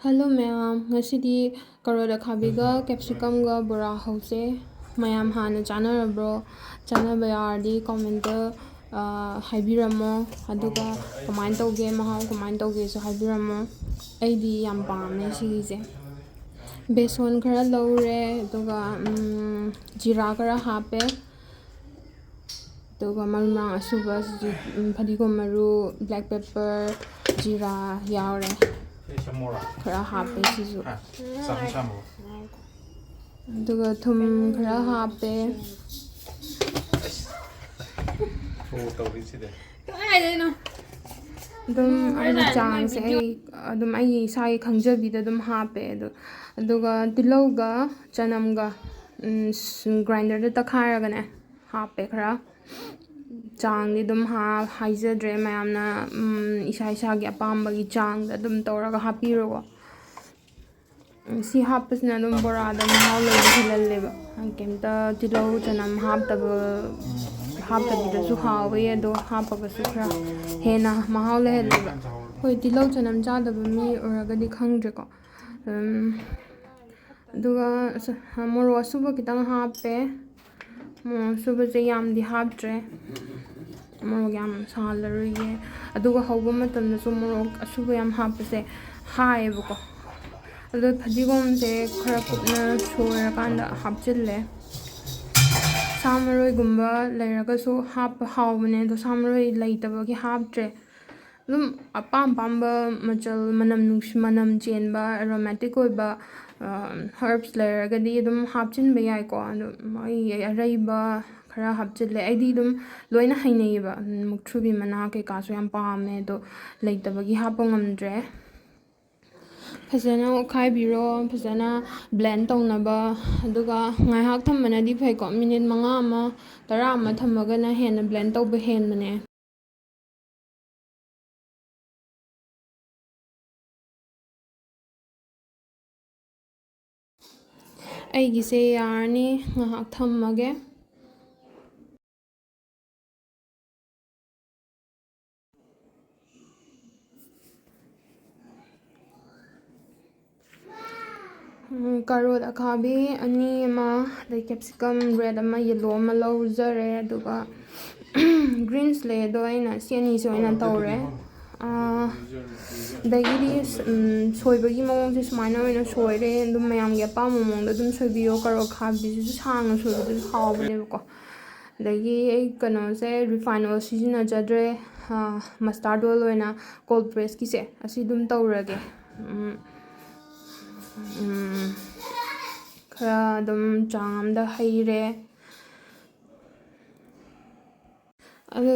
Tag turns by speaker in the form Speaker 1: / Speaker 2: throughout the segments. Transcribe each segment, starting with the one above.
Speaker 1: Hello ma'am, ngasidi karot akhabiga capsicumga bora hause mayam hana chanarabro chanaba yardi comment-da haibiramo aduga kamain tauge mahau kamain tauge su haibiramo aidi yam pame sigise beson khara laure aduga jira khara hape aduga marumrang asuba fadigom maru black pepper jira yaure khara hape sisu aduga thum khara hape ꯑꯗꯨꯝ ꯑꯩꯒꯤ ꯆꯥꯡꯁꯦ ꯑꯩ ꯏꯁꯥꯒꯤ ꯈꯪꯖꯕꯤꯗ ꯑꯗꯨꯝ ꯍꯥꯞꯄꯦ ꯑꯗꯨꯒ ꯇꯤꯜꯍꯧꯒ ꯆꯅꯝꯒ ꯒ꯭ꯔꯥꯏꯟꯗꯔꯗ ꯇꯛꯈꯥꯏꯔꯒꯅꯦ ꯍꯥꯞꯄꯦ ꯈꯔ ꯆꯥꯡꯗꯤ ꯑꯗꯨꯝ ꯍꯥꯏꯖꯗ꯭ꯔꯦ ꯃꯌꯥꯝꯅ ꯏꯁꯥ ꯏꯁꯥꯒꯤ ꯑꯄꯥꯝꯕꯒꯤ ꯆꯥꯡꯗ ꯑꯗꯨꯝ ꯇꯧꯔꯒ ꯍꯥꯞꯄꯤꯔꯣꯀꯣ ꯁꯤ ꯍꯥꯞꯄꯁꯤꯅ ꯑꯗꯨꯝ ꯕꯣꯔꯥꯗ ꯃꯍꯥꯎ ꯂꯩꯕ ꯍꯦꯜꯍꯜꯂꯦꯕ ꯀꯩꯝꯇ ꯇꯤꯜꯍꯧ ꯆꯅꯝ ꯍꯥꯞꯇꯕꯤꯗꯁꯨ ꯍꯥꯎꯋꯦ ꯑꯗꯣ ꯍꯥꯞꯄꯒꯁꯨ ꯈꯔ ꯍꯦꯟꯅ ꯃꯍꯥꯎ ꯂꯩꯍꯜꯂꯦꯕ ꯍꯣꯏ ꯇꯤꯜꯍꯧ ꯆꯅꯝ ꯆꯥꯗꯕ ꯃꯤ ꯑꯣꯏꯔꯒꯗꯤ ꯈꯪꯗ꯭ꯔꯦꯀꯣ ꯑꯗꯨꯒ ꯃꯣꯔꯣꯛ ꯑꯁꯨꯕ ꯈꯤꯇꯪ ꯍꯥꯞꯄꯦ ꯃꯣꯔꯣꯛ ꯑꯁꯨꯕꯁꯦ ꯌꯥꯝꯗꯤ ꯍꯥꯞꯇ꯭ꯔꯦ ꯃꯣꯔꯣꯛ ꯌꯥꯝ ꯁꯥꯍꯜꯂꯔꯣꯏꯒꯦ ꯑꯗꯨꯒ ꯍꯧꯕ ꯃꯇꯝꯗꯁꯨ ꯃꯣꯔꯣꯛ ꯑꯁꯨꯕ ꯌꯥꯝ ꯍꯥꯞꯄꯁꯦ ꯍꯥꯏꯌꯦꯕꯀꯣ ꯑꯗꯣ ꯐꯗꯤꯒꯣꯝꯁꯦ ꯈꯔ ꯀꯨꯞꯅ ꯁꯣꯏꯔꯀꯥꯟꯗ ꯍꯥꯞꯆꯤꯜꯂꯦ ꯁꯥ ꯃꯔꯣꯏꯒꯨꯝꯕ ꯂꯩꯔꯒꯁꯨ ꯍꯥꯞꯄ ꯍꯥꯎꯕꯅꯦ ꯑꯗꯣ ꯁꯥ ꯃꯔꯣꯏ ꯂꯩꯇꯕꯒꯤ ꯍꯥꯞꯇ꯭ꯔꯦ ꯑꯗꯨꯝ ꯑꯄꯥꯝꯕ ꯃꯆꯜ ꯃꯅꯝ ꯆꯦꯟꯕ ꯑꯦꯔꯣꯃꯦꯇꯤꯛ ꯑꯣꯏꯕ ꯍꯔꯕꯁ ꯂꯩꯔꯒꯗꯤ ꯑꯗꯨꯝ ꯍꯥꯞꯆꯤꯟꯕ ꯌꯥꯏꯀꯣ ꯑꯗꯣ ꯑꯩ ꯑꯔꯩꯕ ꯈꯔ ꯍꯥꯞꯆꯤꯜꯂꯦ ꯑꯩꯗꯤ ꯑꯗꯨꯝ ꯂꯣꯏꯅ ꯍꯩꯅꯩꯌꯦꯕ ꯃꯨꯛꯊ꯭ꯔꯨꯕꯤ ꯃꯅꯥ ꯀꯩꯀꯥꯁꯨ ꯌꯥꯝ ꯄꯥꯝꯃꯦ ꯑꯗꯣ ꯂꯩꯇꯕꯒꯤ ꯍꯥꯞꯄ ꯉꯝꯗ꯭ꯔꯦ ꯐꯖꯅ ꯑꯣꯠꯈꯥꯏꯕꯤꯔꯣ ꯐꯖꯅ ꯕ꯭ꯂꯦꯟ ꯇꯧꯅꯕ ꯑꯗꯨꯒ ꯉꯥꯏꯍꯥꯛ ꯊꯝꯕꯅꯗꯤ ꯐꯩꯀꯣ ꯃꯤꯅꯤꯠ 5 10 ꯊꯝꯃꯒꯅ ꯍꯦꯟꯅ ꯕ꯭ꯂꯦꯟ ꯇꯧꯕ ꯍꯦꯟꯕꯅꯦ ꯑꯩꯒꯤꯁꯦ ꯌꯥꯔꯅꯤ ꯉꯥꯏꯍꯥꯛ ꯊꯝꯃꯒꯦ karot akhabi 2 ꯑꯃ ꯑꯗꯩ capsicum red ꯑꯃ yellow ꯑꯃ ꯂꯧꯖꯔꯦ ꯑꯗꯨꯒ greens ꯂꯩ ꯑꯗꯣ ꯑꯩꯅ ꯁꯤ ꯑꯅꯤꯁꯦ ꯑꯣꯏꯅ ꯇꯧꯔꯦ ꯑꯗꯒꯤꯗꯤ ꯁꯣꯏꯕꯒꯤ ꯃꯑꯣꯡꯁꯦ ꯁꯨꯃꯥꯏꯅ ꯑꯣꯏꯅ ꯁꯣꯏꯔꯦ ꯑꯗꯨꯝ ꯃꯌꯥꯝꯒꯤ ꯑꯄꯥꯝꯕ ꯃꯑꯣꯡꯗ ꯑꯗꯨꯝ ꯁꯣꯏꯕꯤꯌꯣ karot akhabiꯁꯤꯁꯨ ꯁꯥꯡꯅ ꯁꯣꯏꯕꯗꯨꯁꯨ ꯍꯥꯎꯕꯅꯦꯕꯀꯣ ꯑꯗꯒꯤ ꯑꯩ ꯀꯩꯅꯣꯁꯦ ꯔꯤꯐꯥꯏꯟ ꯑꯣꯏꯜ ꯁꯤꯖꯤꯟꯅꯖꯗ꯭ꯔꯦ ꯃꯁꯇꯥꯔꯗ ꯑꯣꯏꯜ ꯑꯣꯏꯅ ꯀꯣꯜഡ് ꯄ꯭ꯔꯦꯁꯀꯤꯁꯦ ꯑꯁꯤ ꯑꯗꯨꯝ ꯇꯧꯔꯒꯦ ꯈꯔ ꯑꯗꯨꯝ ꯆꯥꯡ ꯑꯃꯗ ꯍꯩꯔꯦ ꯑꯗꯨ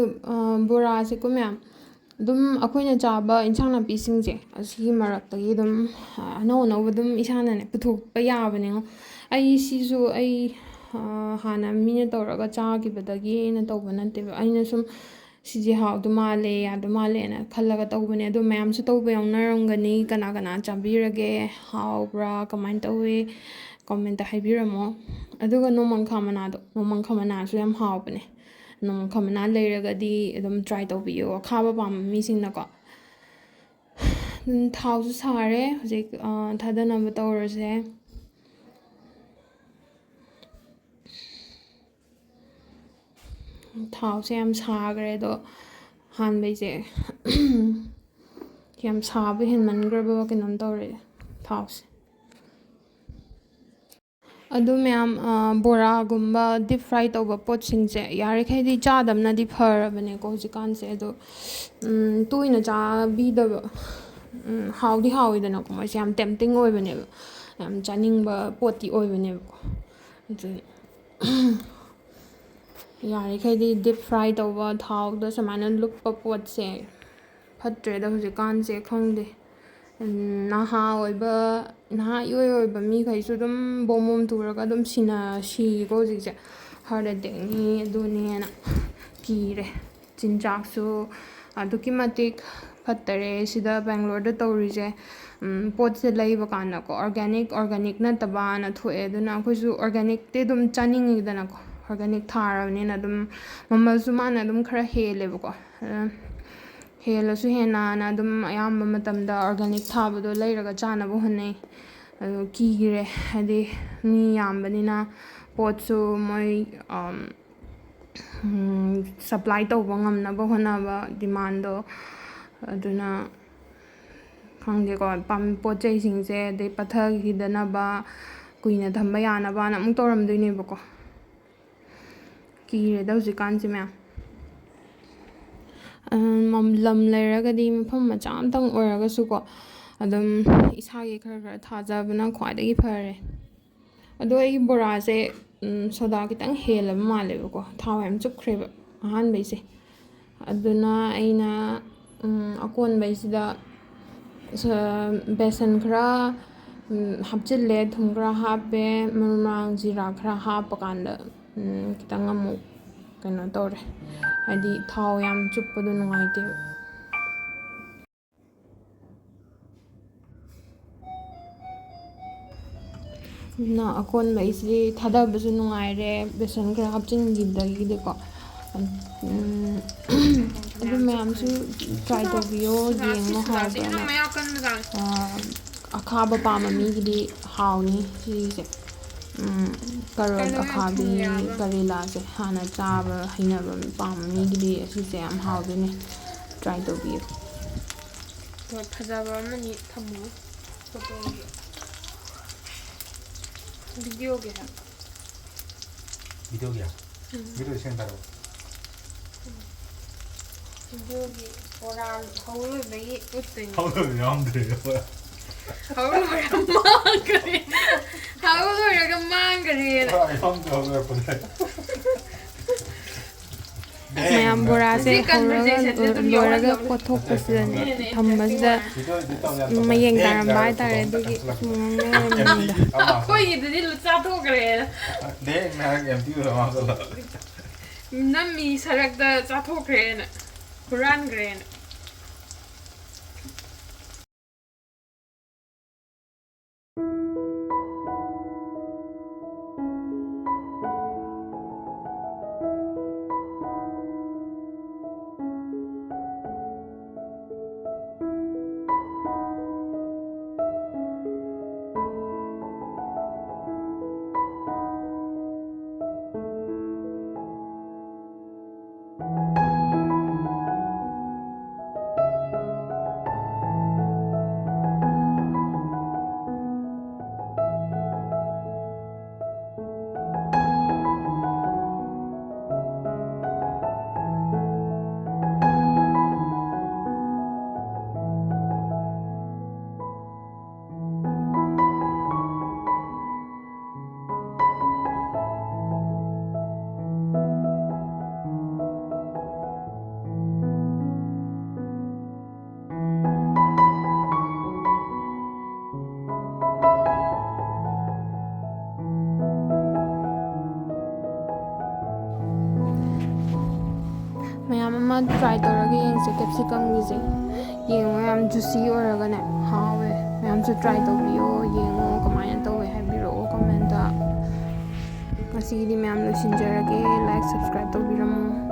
Speaker 1: ꯕꯣꯔꯥꯁꯦꯀꯣ ꯃꯌꯥꯝ ꯑꯗꯨꯝ ꯑꯩꯈꯣꯏꯅ ꯆꯥꯕ ꯏꯟꯁꯥꯡ ꯅꯥꯄꯤꯁꯤꯡꯁꯦ ꯑꯁꯤꯒꯤ ꯃꯔꯛꯇꯒꯤ ꯑꯗꯨꯝ ꯑꯅꯧ ꯑꯅꯧꯕ ꯑꯗꯨꯝ ꯏꯁꯥꯅꯅꯦ ꯄꯨꯊꯣꯛꯄ ꯌꯥꯕꯅꯦꯉꯣ ꯁꯤꯁꯨ ꯍꯥꯟꯅ ꯃꯤꯅ ꯇꯧꯔꯒ ꯆꯥꯈꯤꯕꯗꯒꯤ ꯑꯩꯅ ꯇꯧꯕ ꯅꯠꯇꯦꯕ ꯑꯩꯅ ꯁꯨꯝ ꯁꯤꯁꯦ ꯍꯥꯎꯗꯧ ꯃꯥꯜꯂꯦ ꯌꯥꯗꯧ ꯃꯥꯜꯂꯦꯅ ꯈꯜꯂꯒ ꯇꯧꯕꯅꯦ ꯑꯗꯣ ꯃꯌꯥꯝꯁꯨ ꯇꯧꯕ ꯌꯥꯎꯅꯔꯝꯒꯅꯤ ꯀꯅꯥ ꯀꯅꯥ ꯆꯥꯕꯤꯔꯒꯦ ꯍꯥꯎꯕ꯭ꯔꯥ ꯀꯃꯥꯏꯅ ꯇꯧꯋꯤ ꯀꯣꯃꯦꯟꯇ ꯍꯥꯏꯕꯤꯔꯝꯃꯣ ꯑꯗꯨꯒ ꯅꯣꯡꯃꯪꯈꯥ ꯃꯅꯥꯁꯨ ꯌꯥꯝ ꯍꯥꯎꯕꯅꯦ ꯅꯣꯡꯃꯪꯈꯥ ꯃꯅꯥ ꯂꯩꯔꯒꯗꯤ ꯑꯗꯨꯝ ꯇ꯭ꯔꯥꯏ ꯇꯧꯕꯤꯌꯣ ꯑꯈꯥꯕ ꯄꯥꯝꯕ ꯃꯤꯁꯤꯡꯅꯀꯣ ꯊꯥꯎꯁꯨ ꯁꯥꯔꯦ ꯍꯧꯖꯤꯛ ꯊꯥꯗꯅꯕ ꯇꯧꯔꯁꯦ ꯊꯥꯎꯁꯦ ꯌꯥꯝ ꯁꯥꯈ꯭ꯔꯦ ꯑꯗꯣ ꯍꯥꯟꯕꯩꯁꯦ ꯌꯥꯝ ꯁꯥꯕ ꯍꯦꯟꯃꯟꯈ꯭ꯔꯕ ꯀꯩꯅꯣꯝ ꯇꯧꯔꯦ ꯊꯥꯎꯁꯦ ꯑꯗꯨ ꯃꯌꯥꯝ ꯕꯣꯔꯥꯒꯨꯝꯕ ꯗꯤꯞ ꯐ꯭ꯔꯥꯏ ꯇꯧꯕ ꯄꯣꯠꯁꯤꯡꯁꯦ ꯌꯥꯔꯤꯈꯩꯗꯤ ꯆꯥꯗꯕꯅꯗꯤ ꯐꯔꯕꯅꯦꯀꯣ ꯍꯧꯖꯤꯛꯀꯥꯟꯁꯦ ꯑꯗꯣ ꯇꯣꯏꯅ ꯆꯥꯕꯤꯗꯕ ꯍꯥꯎꯗꯤ ꯍꯥꯎꯋꯤꯗꯅꯀꯣ ꯃꯣꯏꯁꯦ ꯌꯥꯝ ꯇꯦꯝꯇꯤꯡ ꯑꯣꯏꯕꯅꯦꯕ ꯌꯥꯝ ꯆꯥꯅꯤꯡꯕ ꯄꯣꯠꯇꯤ ꯑꯣꯏꯕꯅꯦꯕꯀꯣ ꯑꯗꯨ ꯌꯥꯔꯤꯈꯩꯗꯤ ꯗꯤꯞ ꯐ꯭ꯔꯥꯏ ꯇꯧꯕ ꯊꯥꯎꯗ ꯁꯨꯃꯥꯏꯅ ꯂꯨꯞꯄ ꯄꯣꯠꯁꯦ ꯐꯠꯇ꯭ꯔꯦꯗ ꯍꯧꯖꯤꯛꯀꯥꯟꯁꯦ ꯈꯪꯗꯦ ꯅꯍꯥ ꯏꯑꯣꯏ ꯑꯣꯏꯕ ꯃꯤꯈꯩꯁꯨ ꯑꯗꯨꯝ ꯕꯣꯝ ꯇꯨꯔꯒ ꯑꯗꯨꯝ ꯁꯤꯀꯣ ꯍꯧꯖꯤꯛꯁꯦ ꯍꯥꯔꯠ ꯑꯦꯇꯦꯛꯅꯤ ꯑꯗꯨꯅꯦꯅ ꯀꯤꯔꯦ ꯆꯤꯟꯖꯥꯛꯁꯨ ꯑꯗꯨꯛꯀꯤ ꯃꯇꯤꯛ ꯐꯠꯇꯔꯦ ꯁꯤꯗ ꯕꯦꯡꯒ꯭ꯂꯣꯔꯗ ꯇꯧꯔꯤꯁꯦ ꯄꯣꯠꯁꯦ ꯂꯩꯕ ꯀꯥꯟꯗꯀꯣ ꯑꯣꯔꯒꯥꯅꯤꯛ ꯅꯠꯇꯕꯅ ꯊꯣꯛꯑꯦ ꯑꯗꯨꯅ ꯑꯩꯈꯣꯏꯁꯨ ꯑꯣꯔꯒꯥꯅꯤꯛꯇꯤ ꯑꯗꯨꯝ ꯆꯥꯅꯤꯡꯉꯤꯗꯅꯀꯣ ꯑꯣꯔꯒꯥꯅꯤꯛ ꯊꯥꯔꯕꯅꯤꯅ ꯑꯗꯨꯝ ꯃꯃꯜꯁꯨ ꯃꯥꯅ ꯑꯗꯨꯝ ꯈꯔ ꯍꯦꯜꯂꯦꯕꯀꯣ ꯍꯦꯜꯂꯁꯨ ꯍꯦꯟꯅ ꯑꯗꯨꯝ ꯑꯌꯥꯝꯕ ꯃꯇꯝꯗ ꯑꯣꯔꯒꯥꯅꯤꯛ ꯊꯥꯕꯗꯣ ꯂꯩꯔꯒ ꯆꯥꯅꯕ ꯍꯣꯠꯅꯩ ꯑꯗꯨ ꯀꯤꯈ꯭ꯔꯦ ꯍꯥꯏꯗꯤ ꯃꯤ ꯌꯥꯝꯕꯅꯤꯅ ꯄꯣꯠꯁꯨ ꯃꯣꯏ ꯁꯄ꯭ꯂꯥꯏ ꯇꯧꯕ ꯉꯝꯅꯕ ꯍꯣꯠꯅꯕ ꯗꯤꯃꯥꯟꯗꯣ ꯑꯗꯨꯅ ꯈꯪꯗꯦꯀꯣ ꯄꯣꯠ ꯆꯩꯁꯤꯡꯁꯦ ꯑꯗꯩ ꯄꯠꯊꯈꯤꯗꯅꯕ ꯀꯨꯏꯅ ꯊꯝꯕ ꯌꯥꯅꯕꯅ ꯑꯃꯨꯛ ꯇꯧꯔꯝꯗꯣꯏꯅꯦꯕꯀꯣ ꯀꯤꯔꯦꯗ ꯍꯧꯖꯤꯛꯀꯥꯟꯁꯦ ꯃꯌꯥꯝ ꯂꯝ ꯂꯩꯔꯒꯗꯤ ꯃꯐꯝ ꯃꯆꯥ ꯑꯃꯇꯪ ꯑꯣꯏꯔꯒꯁꯨꯀꯣ ꯑꯗꯨꯝ ꯏꯁꯥꯒꯤ ꯈꯔ ꯊꯥꯖꯕꯅ ꯈ꯭ꯋꯥꯏꯗꯒꯤ ꯐꯔꯦ ꯑꯗꯣ ꯑꯩꯒꯤ ꯕꯣꯔꯥꯁꯦ ꯁꯣꯗꯥ ꯈꯤꯇꯪ ꯍꯦꯜꯂꯕ ꯃꯥꯜꯂꯦꯕꯀꯣ ꯊꯥꯎ ꯌꯥꯝ ꯆꯨꯞꯈ꯭ꯔꯦꯕ ꯑꯍꯥꯟꯕꯩꯁꯦ ꯑꯗꯨꯅ ꯑꯩꯅ ꯑꯀꯣꯟꯕꯩꯁꯤꯗ ꯕꯦꯁꯟ ꯈꯔ ꯍꯥꯞꯆꯤꯜꯂꯦ ꯊꯨꯝ ꯈꯔ ꯍꯥꯞꯄꯦ ꯃꯔꯨ ꯃꯔꯥꯡ ꯖꯤꯔꯥ ꯈꯔ ꯍꯥꯞꯄ ꯀꯥꯟꯗ ꯈꯤꯇꯪ ꯑꯃꯨꯛ ꯀꯩꯅꯣ ꯇꯧꯔꯦ ꯍꯥꯏꯗꯤ ꯊꯥꯎ ꯌꯥꯝ ꯆꯨꯞꯄꯗꯣ ꯅꯨꯡꯉꯥꯏꯇꯦꯕ ꯑꯗꯨꯅ ꯑꯀꯣꯟꯕꯩꯁꯤꯗꯤ ꯊꯥꯗꯕꯁꯨ ꯅꯨꯡꯉꯥꯏꯔꯦ ꯕꯦꯁꯟ ꯈꯔ ꯍꯥꯞꯆꯤꯟꯈꯤꯕꯗꯒꯤꯗꯤꯀꯣ ꯑꯗꯨ ꯃꯌꯥꯝꯁꯨ ꯇ꯭ꯔꯥꯏ ꯇꯧꯕꯤꯌꯣ ꯌꯦꯡꯉꯣ ꯍꯥꯎꯕ꯭ꯔꯅ ꯑꯈꯥꯕ ꯄꯥꯝꯕ ꯃꯤꯒꯤꯗꯤ ꯍꯥꯎꯅꯤ ꯁꯤꯁꯦ ꯀꯔꯣꯠ ꯑꯈꯥꯕꯤ ꯀꯔꯦꯂꯥꯁꯦ ꯍꯥꯟꯅ ꯆꯥꯕ ꯍꯩꯅꯕ ꯄꯥꯝꯕ ꯃꯤꯒꯤꯗꯤ ꯑꯁꯤꯁꯦ ꯌꯥꯝ ꯍꯥꯎꯗꯣꯏꯅꯦ ꯇ꯭ꯔꯥꯏ ꯇꯧꯕꯤꯌꯨ
Speaker 2: ꯍꯣꯏ ꯐꯖꯕ ꯑꯃꯅꯤ ꯊꯝꯃꯨ ꯐꯣꯇꯣꯒꯤ ꯚꯤꯗꯤꯑꯣꯒꯤ
Speaker 3: ꯚꯤꯗꯤꯑꯣꯒꯤ ꯚꯤꯗꯤꯑꯣ ꯁꯦꯟ ꯇꯥꯔꯛꯑꯣ
Speaker 2: ꯚꯤꯗꯤꯑꯣꯒꯤ ꯕꯣꯔꯥ ꯍꯧꯔꯣꯏꯕꯒꯤ ꯎꯠꯇꯣꯏꯅꯤ
Speaker 3: ꯍꯧꯔꯣꯏꯕ ꯌꯥꯎꯔꯝꯗ꯭ꯔꯦ
Speaker 2: ꯍꯧꯔꯣꯏꯔꯒ ꯃꯥꯡꯈꯔꯦꯅ
Speaker 1: ꯃꯌꯥꯝ ꯕꯣꯔꯥꯁꯦ ꯍꯧꯔꯒ ꯂꯣꯏꯔꯒ ꯀꯣꯠꯊꯣꯛꯄꯁꯤꯗꯅꯦ ꯊꯝꯕꯁꯤꯗ ꯃꯌꯦꯡ ꯇꯥꯔꯝꯕ ꯍꯥꯏꯇꯥꯔꯦ ꯑꯗꯨꯒꯤ ꯁꯨꯝ ꯉꯥꯡꯅꯔꯝꯃꯤꯅꯤꯗ
Speaker 2: ꯑꯩꯈꯣꯏꯒꯤꯗꯨꯗꯤ ꯆꯥꯊꯣꯛꯈ꯭ꯔꯦꯅ ꯅꯝꯃꯤ ꯁꯔꯛꯇ ꯆꯥꯊꯣꯛꯈ꯭ꯔꯦꯅ ꯍꯨꯔꯥꯟꯈ꯭ꯔꯦꯅ
Speaker 1: ꯃꯌꯥꯝ ꯑꯃ ꯇ꯭ꯔꯥꯏ ꯇꯧꯔꯒ ꯌꯦꯡꯁꯦ ꯀꯦꯞꯁꯤꯀꯝꯒꯤꯁꯦ ꯌꯦꯡꯉꯣ ꯌꯥꯝ ꯖꯨꯁꯤ ꯑꯣꯏꯔꯒꯅꯦ ꯍꯥꯎꯋꯦ ꯃꯌꯥꯝꯁꯨ ꯇ꯭ꯔꯥꯏ ꯇꯧꯕꯤꯌꯣ ꯌꯦꯡꯉꯣ ꯀꯃꯥꯏꯅ ꯇꯧꯋꯦ ꯍꯥꯏꯕꯤꯔꯛꯑꯣ ꯀꯣꯃꯦꯟꯇ ꯉꯁꯤꯒꯤꯗꯤ ꯃꯌꯥꯝ ꯂꯣꯏꯁꯤꯟꯖꯔꯒꯦ ꯂꯥꯏꯛ ꯁꯕꯁꯀ꯭ꯔꯥꯏꯕ ꯇꯧꯕꯤꯔꯝꯃꯣ